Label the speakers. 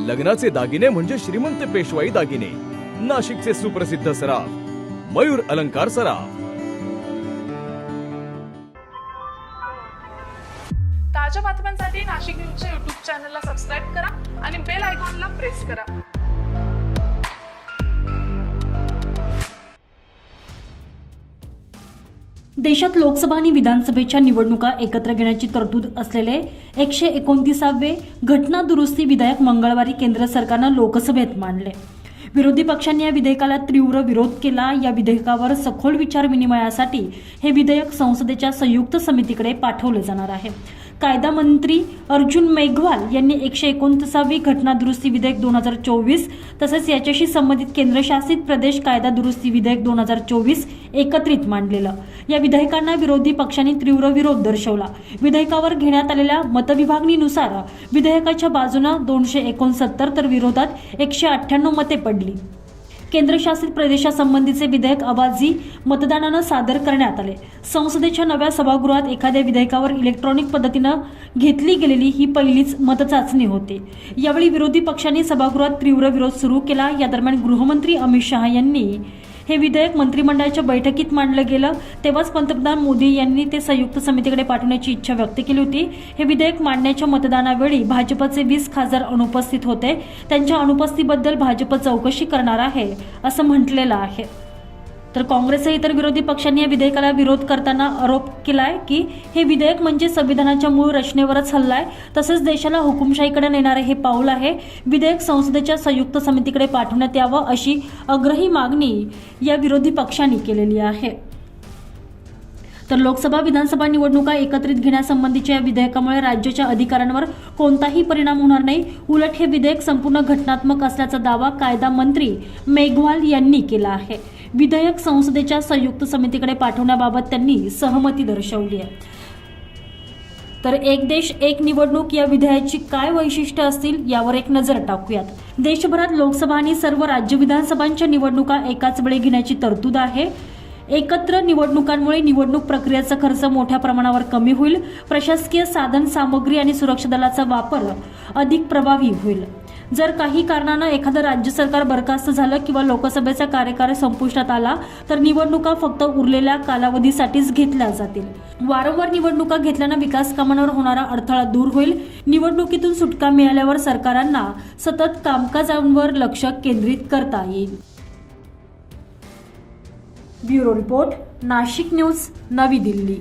Speaker 1: लग्नाचे दागिने म्हणजे श्रीमंत पेशवाई दागिने, नाशिकचे सुप्रसिद्ध सराफ मयूर अलंकार सराफ।
Speaker 2: ताज्या बातम्यांसाठी नाशिक न्यूजच्या YouTube चॅनलला सबस्क्राईब करा आणि बेल आयकॉनला प्रेस करा।
Speaker 3: देशात लोकसभा आणि विधानसभेच्या निवडणुका एकत्र घेण्याची तरतूद असलेले 129वे घटना दुरुस्ती विधेयक मंगळवारी केंद्र सरकारनं लोकसभेत मांडले। विरोधी पक्षांनी या विधेयकाला तीव्र विरोध केला। या विधेयकावर सखोल विचार विनिमयासाठी हे विधेयक संसदेच्या संयुक्त समितीकडे पाठवले जाणार आहे। कायदा मंत्री अर्जुन मेघवाल यांनी 129वी घटना दुरुस्ती विधेयक 2024 तसेच याच्याशी संबंधित केंद्रशासित प्रदेश कायदा दुरुस्ती विधेयक 2024 एकत्रित मांडलेलं। या विधेयकांना विरोधी पक्षांनी तीव्र विरोध दर्शवला। विधेयकावर घेण्यात आलेल्या मतविभागणीनुसार विधेयकाच्या बाजूने 269 तर विरोधात 198 मते पडली। केंद्रशासित प्रदेशासंबंधीचे विधेयक आवाजी मतदानाने सादर करण्यात आले। संसदेच्या नव्या सभागृहात एखाद्या विधेयकावर इलेक्ट्रॉनिक पद्धतीने घेतली गेलेली ही पहिलीच मतचाचणी होती। यावेळी विरोधी पक्षांनी सभागृहात तीव्र विरोध सुरू केला। या दरम्यान गृहमंत्री अमित शहा यांनी हे विधेयक मंत्रिमंडळाच्या बैठकीत मांडलं गेलं। तेव्हाच पंतप्रधान मोदी यांनी ते संयुक्त समितीकडे पाठवण्याची इच्छा व्यक्त केली होती। हे विधेयक मांडण्याच्या मतदानावेळी भाजपचे 20 खासदार अनुपस्थित होते। त्यांच्या अनुपस्थितीबद्दल भाजप चौकशी करणार आहे असं म्हटलेलं आहे। तर काँग्रेससह इतर विरोधी पक्षांनी या विधेयकाला विरोध करताना आरोप केलाय की हे विधेयक म्हणजे संविधानाच्या मूळ रचनेवरच हल्ला आहे, तसेच देशाला हुकुमशाहीकडे नेणारे हे पाऊल आहे। विधेयक संसदेच्या संयुक्त समितीकडे पाठवण्यात यावं अशी आग्रही मागणी या विरोधी पक्षांनी केलेली आहे। तर लोकसभा विधानसभा निवडणुका एकत्रित घेण्यासंबंधीच्या या विधेयकामुळे राज्याच्या अधिकारांवर कोणताही परिणाम होणार नाही। उलट हे विधेयक संपूर्ण घटनात्मक असल्याचा दावा कायदा मंत्री मेघवाल यांनी केला आहे। विधेयक संसदेच्या संयुक्त समितीकडे पाठवण्याबाबत त्यांनी सहमती दर्शवली आहे। तर एक देश एक निवडणूक या विधेयकाची काय वैशिष्ट्य असतील यावर एक नजर टाकूयात। देशभरात लोकसभा आणि सर्व राज्य विधानसभांच्या निवडणुका एकाच वेळी घेण्याची तरतूद आहे। एकत्र निवडणुकांमुळे निवडणूक प्रक्रियेचा खर्च मोठ्या प्रमाणावर कमी होईल। प्रशासकीय साधन सामग्री आणि सुरक्षा दलाचा वापर अधिक प्रभावी होईल। जर काही कारणाने एखादं राज्य सरकार बरखास्त झालं किंवा लोकसभेचा कार्यकाळ संपुष्टात आला तर निवडणुका फक्त उरलेल्या कालावधीसाठीच घेतल्या जातील। वारंवार निवडणुका घेतल्याने विकास कामांवर होणारा अडथळा दूर होईल। निवडणुकीतून सुटका मिळाल्यावर सरकारांना सतत कामकाजांवर लक्ष केंद्रित करता येईल। ब्युरो रिपोर्ट, नाशिक न्यूज, नवी दिल्ली।